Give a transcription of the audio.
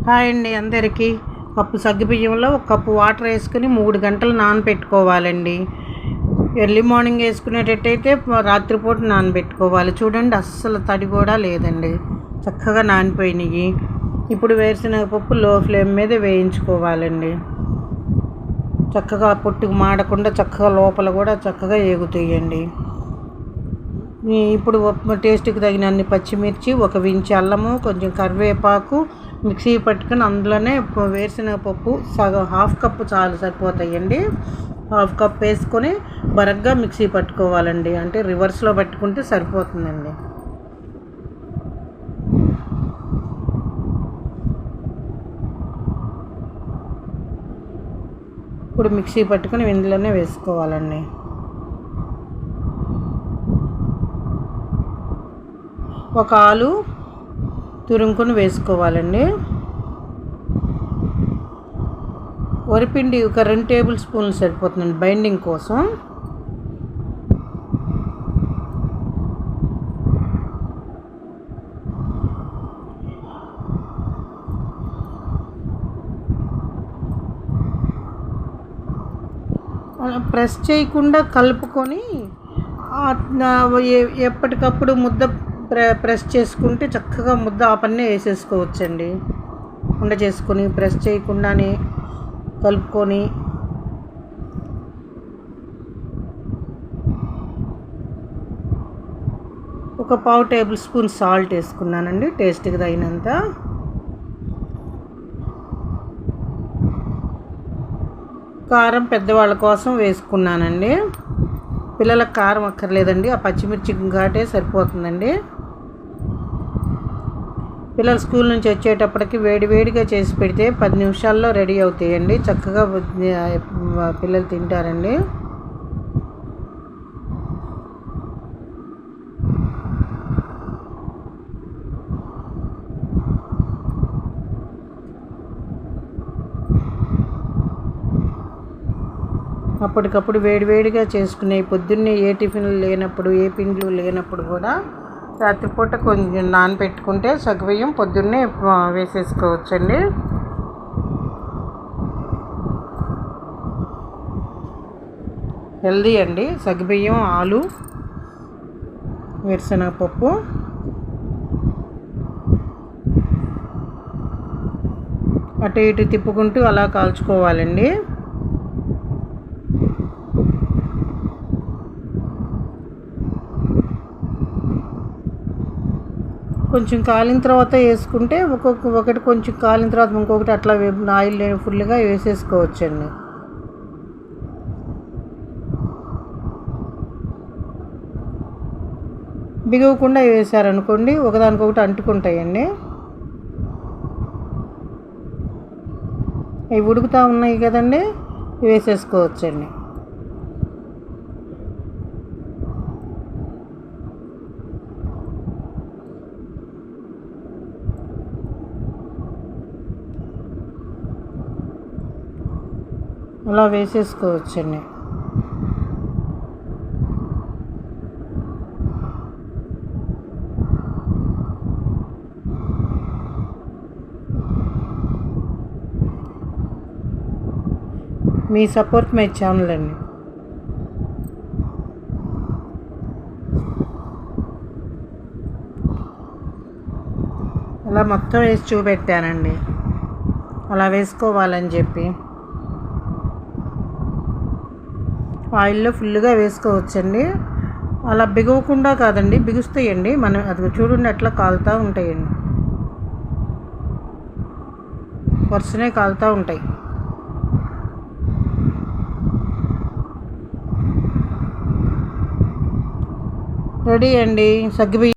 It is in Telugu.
హాయ్ అండి అందరికీ. కప్పు సగ్గుబియ్యంలో ఒక కప్పు వాటర్ వేసుకుని 3 గంటలు నానబెట్టుకోవాలండి. ఎర్లీ మార్నింగ్ వేసుకునేటట్టయితే రాత్రిపూట నానబెట్టుకోవాలి. చూడండి, అస్సలు తడి కూడా లేదండి, చక్కగా నానిపోయినాయి. ఇప్పుడు వేరుశనగపప్పు లో ఫ్లేమ్ మీద వేయించుకోవాలండి. చక్కగా పొట్టుకు మాడకుండా చక్కగా లోపల కూడా చక్కగా ఏగుతాయండి. ఇప్పుడు టేస్ట్కి తగినన్ని పచ్చిమిర్చి, ఒక ఇంచు అల్లము, కొంచెం కరివేపాకు మిక్సీ పట్టుకొని అందులోనే వేరుశనగపప్పు సగం హాఫ్ కప్పు చాలు సరిపోతాయండి. హాఫ్ కప్ వేసుకొని బరగ్గా మిక్సీ పట్టుకోవాలండి. అంటే రివర్స్లో పట్టుకుంటే సరిపోతుందండి. ఇప్పుడు మిక్సీ పట్టుకొని ఇందులోనే వేసుకోవాలండి. ఒక ఆలు తురుముకొని వేసుకోవాలండి. వరిపిండి ఒక 2 టేబుల్ స్పూన్లు సరిపోతుందండి బైండింగ్ కోసం. ప్రెస్ చేయకుండా కలుపుకొని ఎప్పటికప్పుడు ముద్ద ప్రెస్ చేసుకుంటే చక్కగా ముద్ద ఆ పన్నే వేసేసుకోవచ్చండి. ఉండ చేసుకొని ప్రెస్ చేయకుండానే కలుపుకొని ఒక 1/2 టేబుల్ స్పూన్ సాల్ట్ వేసుకున్నానండి, టేస్ట్కి తగినంత. కారం పెద్దవాళ్ళ కోసం వేసుకున్నానండి. పిల్లలకు కారం అక్కర్లేదండి, ఆ పచ్చిమిర్చి ఘాటే సరిపోతుందండి. పిల్లలు స్కూల్ నుంచి వచ్చేటప్పటికి వేడిగా చేసి పెడితే 10 నిమిషాల్లో రెడీ అవుతాయండి. చక్కగా పిల్లలు తింటారండి. అప్పటికప్పుడు వేడిగా చేసుకునే పొద్దున్నే ఏ టిఫిన్లు లేనప్పుడు, ఏ పిండ్లు లేనప్పుడు కూడా రాత్రిపూట కొంచెం నానబెట్టుకుంటే సగ్గుబియ్యం పొద్దున్నే వేసేసుకోవచ్చండి. హెల్దీ అండి సగ్గుబియ్యం, ఆలు, వేరుశనగపప్పు. అటు ఇటు తిప్పుకుంటూ అలా కాల్చుకోవాలండి. కొంచెం కాలిన తర్వాత వేసుకుంటే ఒకటి కొంచెం కాలిన తర్వాత ఇంకొకటి అట్లా ఆయిల్ ఫుల్గా వేసేసుకోవచ్చండి. బిగవకుండా వేసారనుకోండి ఒకదానికొకటి అంటుకుంటాయండి. అవి ఉడుకుతూ ఉన్నాయి కదండి, వేసేసుకోవచ్చండి. అలా వేసేసుకోవచ్చండి. మీ సపోర్ట్ మై ఛానల్ అండి. అలా మొత్తం వేసి చూపెట్టానండి, అలా వేసుకోవాలని చెప్పి. ఆయిల్లో ఫుల్గా వేసుకోవచ్చండి. అలా బిగవకుండా కాదండి, బిగుస్తాయండి. మనం అది చూడండి అట్లా కాలుతూ ఉంటాయండి, వరుసనే కాలుతూ ఉంటాయి. రెడీ అండి సగ్గుబియ్యం.